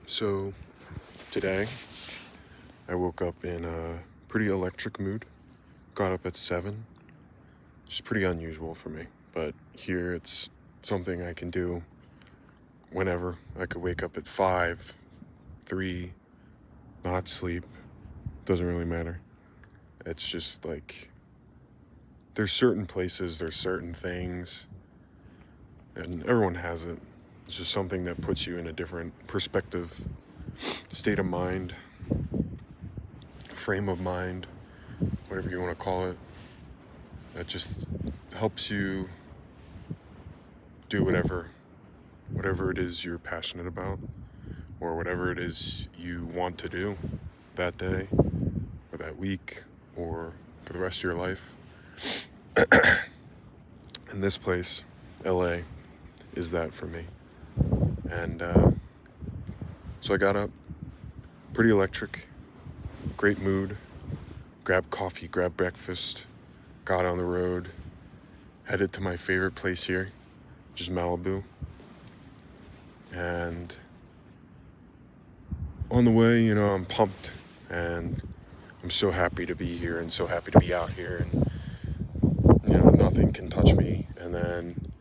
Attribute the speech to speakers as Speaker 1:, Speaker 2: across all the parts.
Speaker 1: So today I woke up in a pretty electric mood. Got up at 7, which is pretty unusual for me. But here it's something I can do whenever. I could wake up at 5, 3, not sleep. Doesn't really matter. It's just like there's certain places, there's certain things, and everyone has it. It's just something that puts you in a different perspective, state of mind, frame of mind, whatever you want to call it, that just helps you do whatever it is you're passionate about, or whatever it is you want to do that day, or that week, or for the rest of your life. And this place, LA, is that for me. And so I got up, pretty electric, great mood, grabbed coffee, grabbed breakfast, got on the road, headed to my favorite place here, which is Malibu. And on the way, I'm pumped, and I'm so happy to be here and so happy to be out here, and nothing can touch me. And then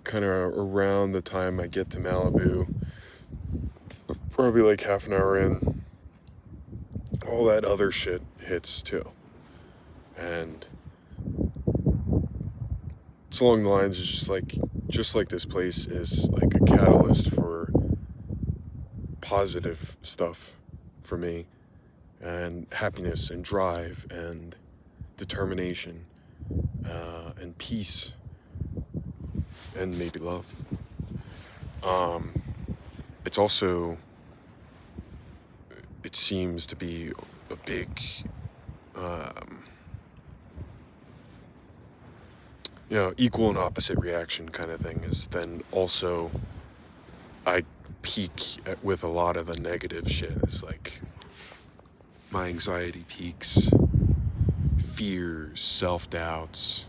Speaker 1: kind of around the time I get to Malibu, probably like half an hour in, all that other shit hits too. And it's along the lines of just like this place is like a catalyst for positive stuff for me, and happiness and drive and determination, and peace, and maybe love. It's also, it seems to be a big, equal and opposite reaction kind of thing. Is then also I peak with a lot of the negative shit. It's like my anxiety peaks, fears, self-doubts,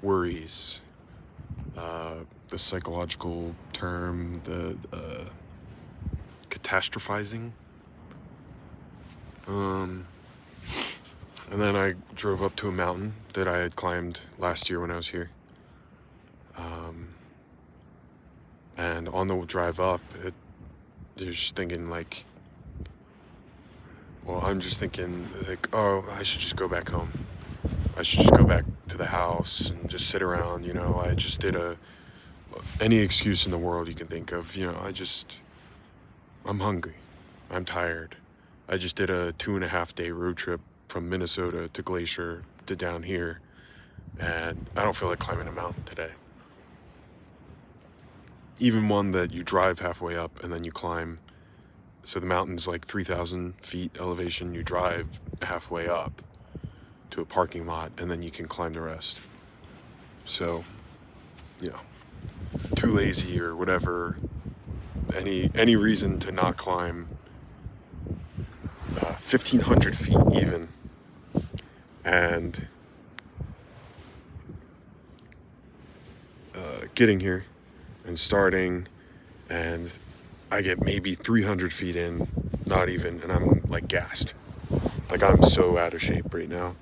Speaker 1: worries, the psychological term, the catastrophizing. And then I drove up to a mountain that I had climbed last year when I was here. And on the drive up, you're just thinking I'm just thinking oh, I should just go back home. I should just go back to the house and just sit around. I just did any excuse in the world you can think of. I'm hungry. I'm tired. I just did a 2.5-day road trip from Minnesota to Glacier to down here, and I don't feel like climbing a mountain today. Even one that you drive halfway up and then you climb. So the mountain's like 3,000 feet elevation. You drive halfway up to a parking lot, and then you can climb the rest. So, too lazy or whatever. Any reason to not climb 1,500 feet even. And getting here and starting, and I get maybe 300 feet in, not even, and I'm like gassed. Like I'm so out of shape right now.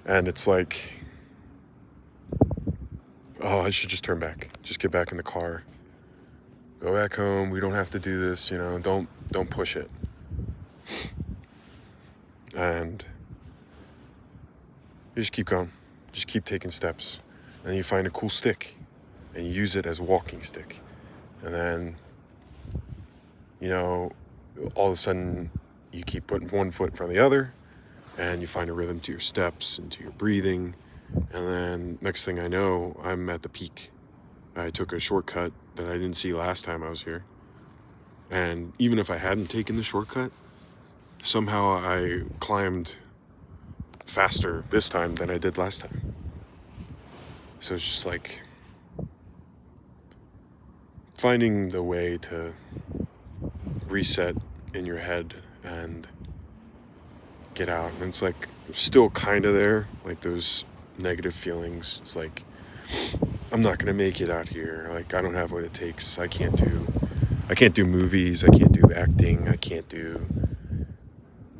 Speaker 1: And it's like, oh, I should just turn back. Just get back in the car. Go back home. We don't have to do this, don't push it. And you just keep going. Just keep taking steps. And you find a cool stick and you use it as a walking stick. And then, all of a sudden you keep putting one foot in front of the other, and you find a rhythm to your steps and to your breathing. And then next thing I know, I'm at the peak. I took a shortcut that I didn't see last time I was here. And even if I hadn't taken the shortcut, somehow I climbed faster this time than I did last time. So it's just like finding the way to reset in your head and get out. And it's like still kind of there, like those negative feelings. It's like, I'm not gonna make it out here. Like, I don't have what it takes. I can't do movies. I can't do acting. I can't do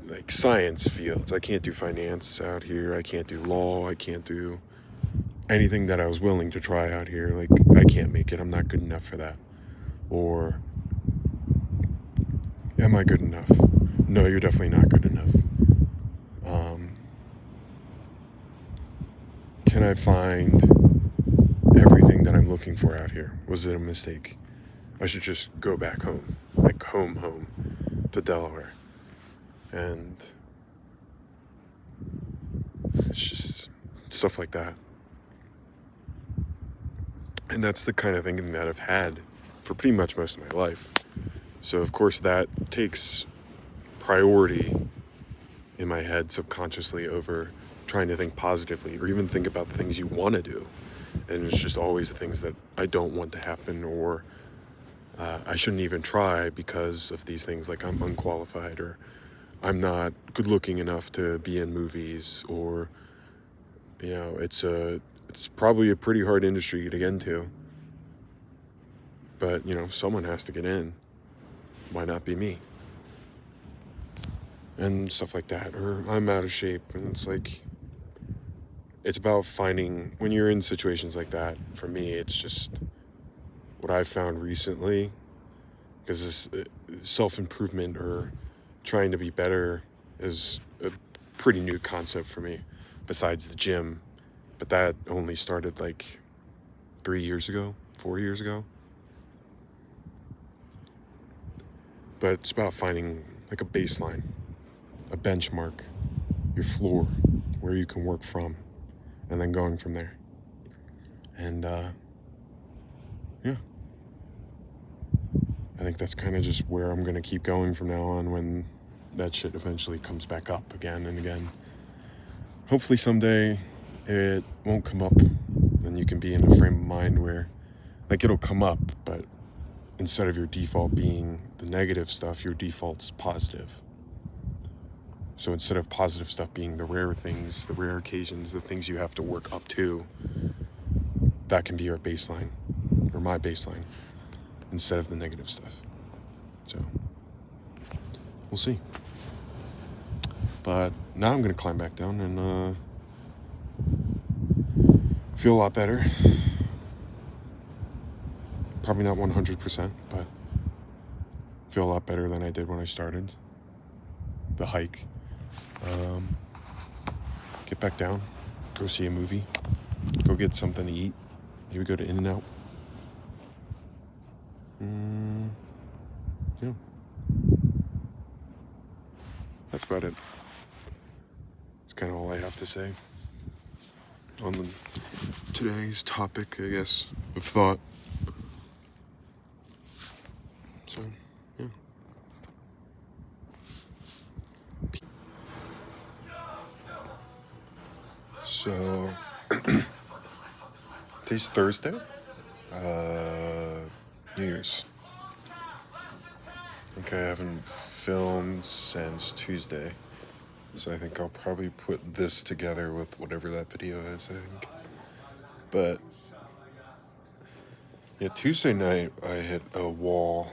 Speaker 1: like science fields. I can't do finance out here. I can't do law. I can't do anything that I was willing to try out here. Like, I can't make it. I'm not good enough for that. Or, am I good enough? No, you're definitely not good enough. Can I find everything that I'm looking for out here? Was it a mistake? I should just go back home, like home to Delaware. And it's just stuff like that. And that's the kind of thinking that I've had for pretty much most of my life. So of course that takes priority in my head subconsciously over trying to think positively or even think about the things you want to do. And it's just always the things that I don't want to happen, or I shouldn't even try because of these things, like I'm unqualified, or I'm not good looking enough to be in movies, or it's probably a pretty hard industry to get into, but someone has to get in. Why not be me? And stuff like that. Or I'm out of shape, and it's like, it's about finding, when you're in situations like that, for me, it's just what I've found recently, because this self-improvement or trying to be better is a pretty new concept for me, besides the gym. But that only started like 4 years ago. But it's about finding like a baseline, a benchmark, your floor, where you can work from, and then going from there. And yeah, I think that's kind of just where I'm gonna keep going from now on, when that shit eventually comes back up again and again. Hopefully someday it won't come up, and you can be in a frame of mind where, like, it'll come up, but instead of your default being the negative stuff, your default's positive. So instead of positive stuff being the rare things, the rare occasions, the things you have to work up to, that can be your baseline, or my baseline, instead of the negative stuff. So, we'll see. But now I'm gonna climb back down and feel a lot better. Probably not 100%, but feel a lot better than I did when I started the hike. Get back down, go see a movie, go get something to eat, maybe go to In-N-Out. Yeah. That's about it. That's kind of all I have to say on today's topic, I guess, of thought. So, yeah. So, today's Thursday, New Year's. I think I haven't filmed since Tuesday, so I think I'll probably put this together with whatever that video is, I think. But, yeah, Tuesday night I hit a wall.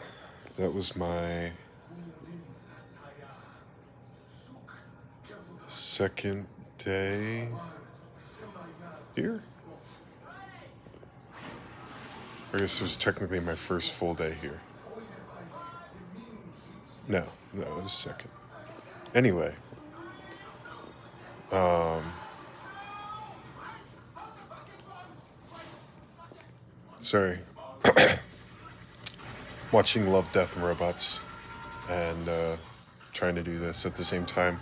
Speaker 1: That was my second day here. I guess it was technically my first full day here. No, it was second. Anyway, sorry. Watching Love, Death, and Robots, and trying to do this at the same time.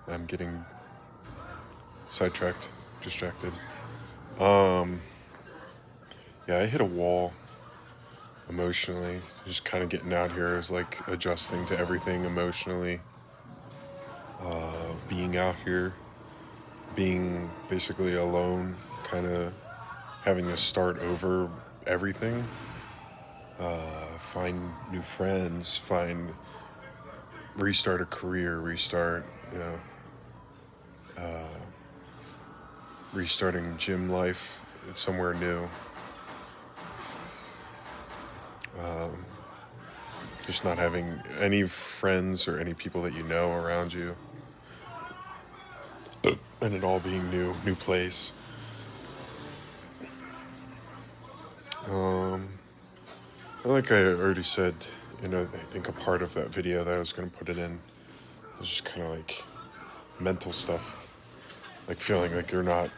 Speaker 1: I'm getting sidetracked, distracted. Yeah, I hit a wall emotionally. Just kind of getting out here is like adjusting to everything emotionally. Being out here, being basically alone, kind of having to start over everything. Find new friends, restart a career, restarting gym life. It's somewhere new. Um, just not having any friends or any people that you know around you. And it all being new place. Um, like I already said, I think a part of that video that I was going to put it in was just kind of like mental stuff. Like feeling like you're not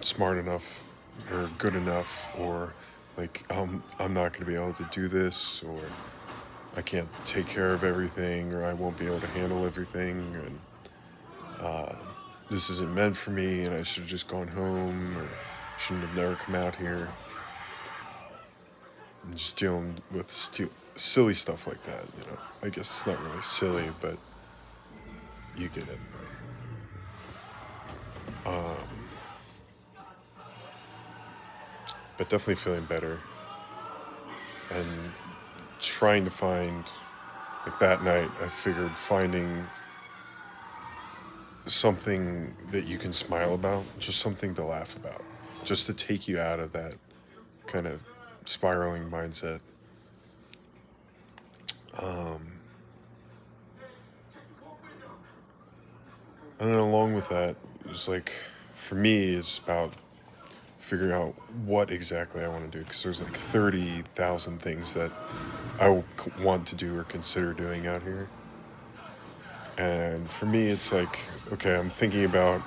Speaker 1: smart enough or good enough, or like I'm not going to be able to do this, or I can't take care of everything, or I won't be able to handle everything, and this isn't meant for me, and I should have just gone home, or shouldn't have never come out here. And just dealing with silly stuff like that, I guess it's not really silly, but you get it. But definitely feeling better and trying to find, like that night, I figured finding something that you can smile about, just something to laugh about, just to take you out of that kind of spiraling mindset. And then along with that, it's like, for me, it's about figuring out what exactly I want to do, because there's like 30,000 things that I want to do or consider doing out here. And for me, it's like, okay, I'm thinking about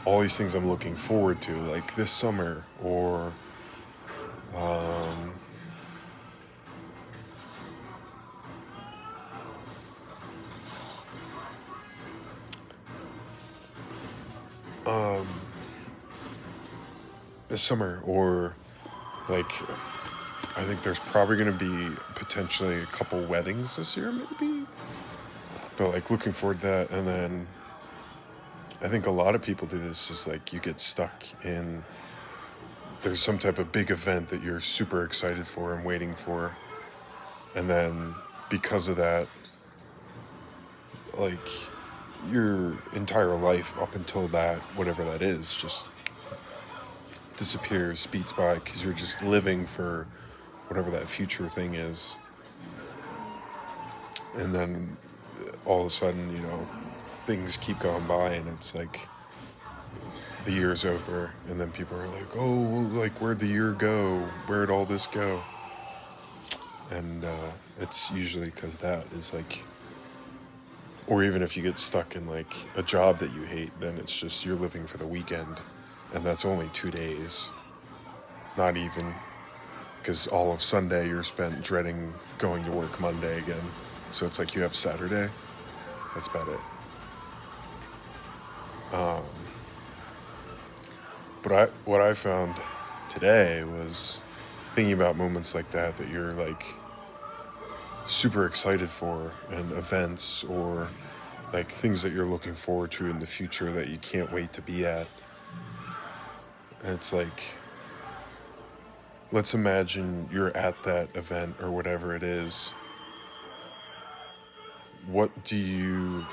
Speaker 1: all these things I'm looking forward to, like this summer, or um, um, this summer, or like, I think there's probably going to be potentially a couple weddings this year, maybe. But like looking forward to that, and then I think a lot of people do this, is like you get stuck in, there's some type of big event that you're super excited for and waiting for, and then because of that, like your entire life up until that, whatever that is, just disappears, speeds by, because you're just living for whatever that future thing is. And then all of a sudden, things keep going by, and it's like the year's over, and then people are like, oh, like, where'd the year go? Where'd all this go? And it's usually because that is like, or even if you get stuck in like a job that you hate, then it's just you're living for the weekend, and that's only 2 days, not even, because all of Sunday you're spent dreading going to work Monday again. So it's like you have Saturday. That's about it. But what I found today was thinking about moments like that you're like super excited for, and events, or like things that you're looking forward to in the future that you can't wait to be at. And it's like, let's imagine you're at that event or whatever it is. What do you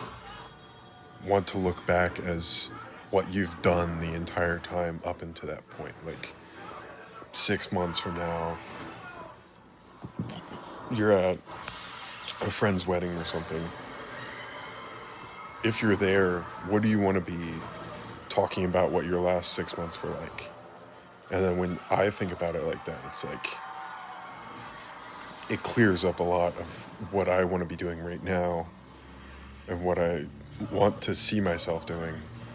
Speaker 1: want to look back as what you've done the entire time up until that point? Like 6 months from now, you're at a friend's wedding or something. If you're there, what do you want to be talking about what your last 6 months were like? And then when I think about it like that, it's like, it clears up a lot of what I want to be doing right now, and what I want to see myself doing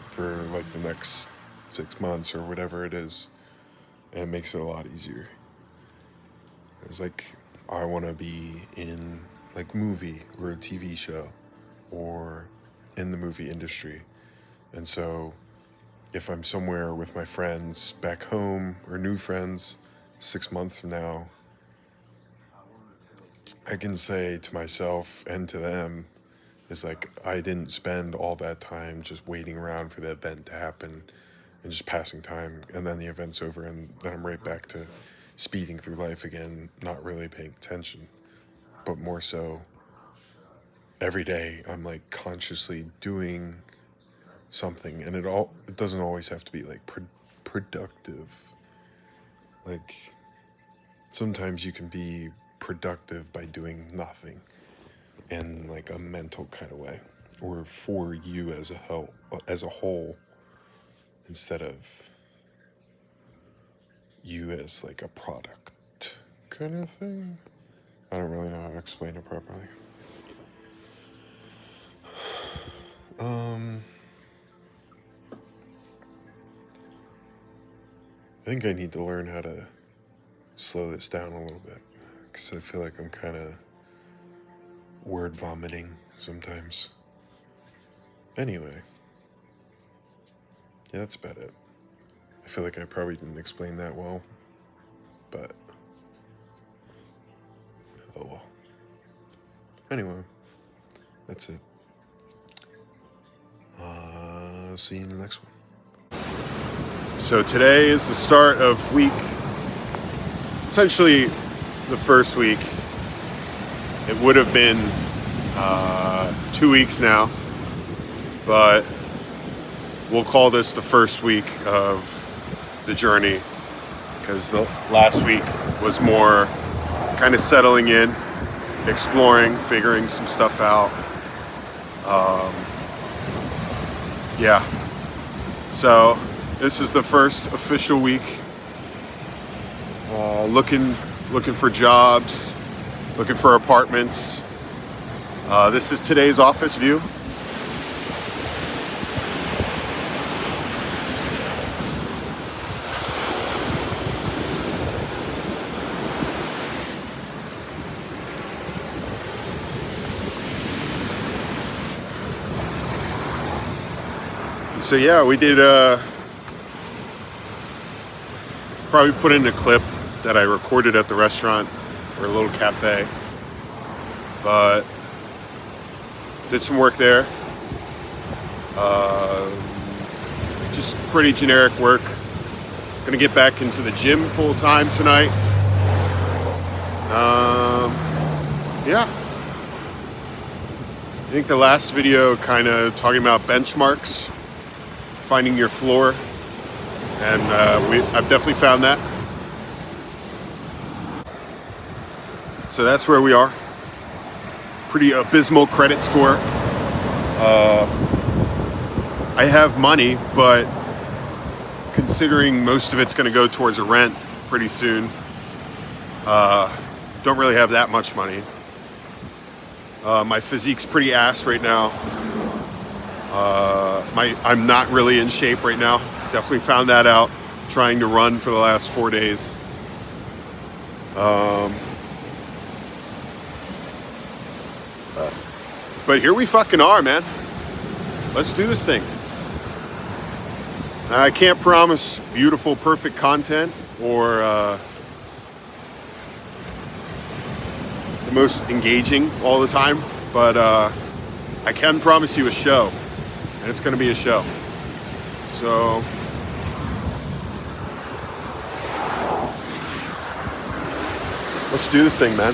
Speaker 1: for like the next 6 months or whatever it is. And it makes it a lot easier. It's like, I want to be in like movie or a TV show, or in the movie industry. And so if I'm somewhere with my friends back home, or new friends 6 months from now, I can say to myself and to them, is like, I didn't spend all that time just waiting around for the event to happen and just passing time, and then the event's over, and then I'm right back to speeding through life again, not really paying attention. But more so, every day I'm like consciously doing something, and it doesn't always have to be like productive. Like sometimes you can be productive by doing nothing in like a mental kind of way, or for you as a whole, instead of you as like a product kind of thing. I don't really know how to explain it properly. I think I need to learn how to slow this down a little bit, because I feel like I'm kind of word vomiting sometimes. Anyway, yeah, that's about it. I feel like I probably didn't explain that well, but oh well. Anyway, that's it. See you in the next one. So today is the start of essentially the first week. It would have been 2 weeks now, but we'll call this the first week of the journey, because the last week was more kind of settling in, exploring, figuring some stuff out. Yeah. So this is the first official week. Looking for jobs, looking for apartments. This is today's office view. So yeah, we did probably put in a clip that I recorded at the restaurant or a little cafe, but did some work there. Just pretty generic work. Gonna get back into the gym full time tonight. Yeah. I think the last video kind of talking about benchmarks, finding your floor, and I've definitely found that. So that's where we are. Pretty abysmal credit score. I have money, but considering most of it's going to go towards a rent pretty soon, don't really have that much money. My physique's pretty ass right now. I'm not really in shape right now. Definitely found that out trying to run for the last 4 days. But here we fucking are, man. Let's do this thing. I can't promise beautiful, perfect content or the most engaging all the time, but I can promise you a show, and it's going to be a show. So let's do this thing, man.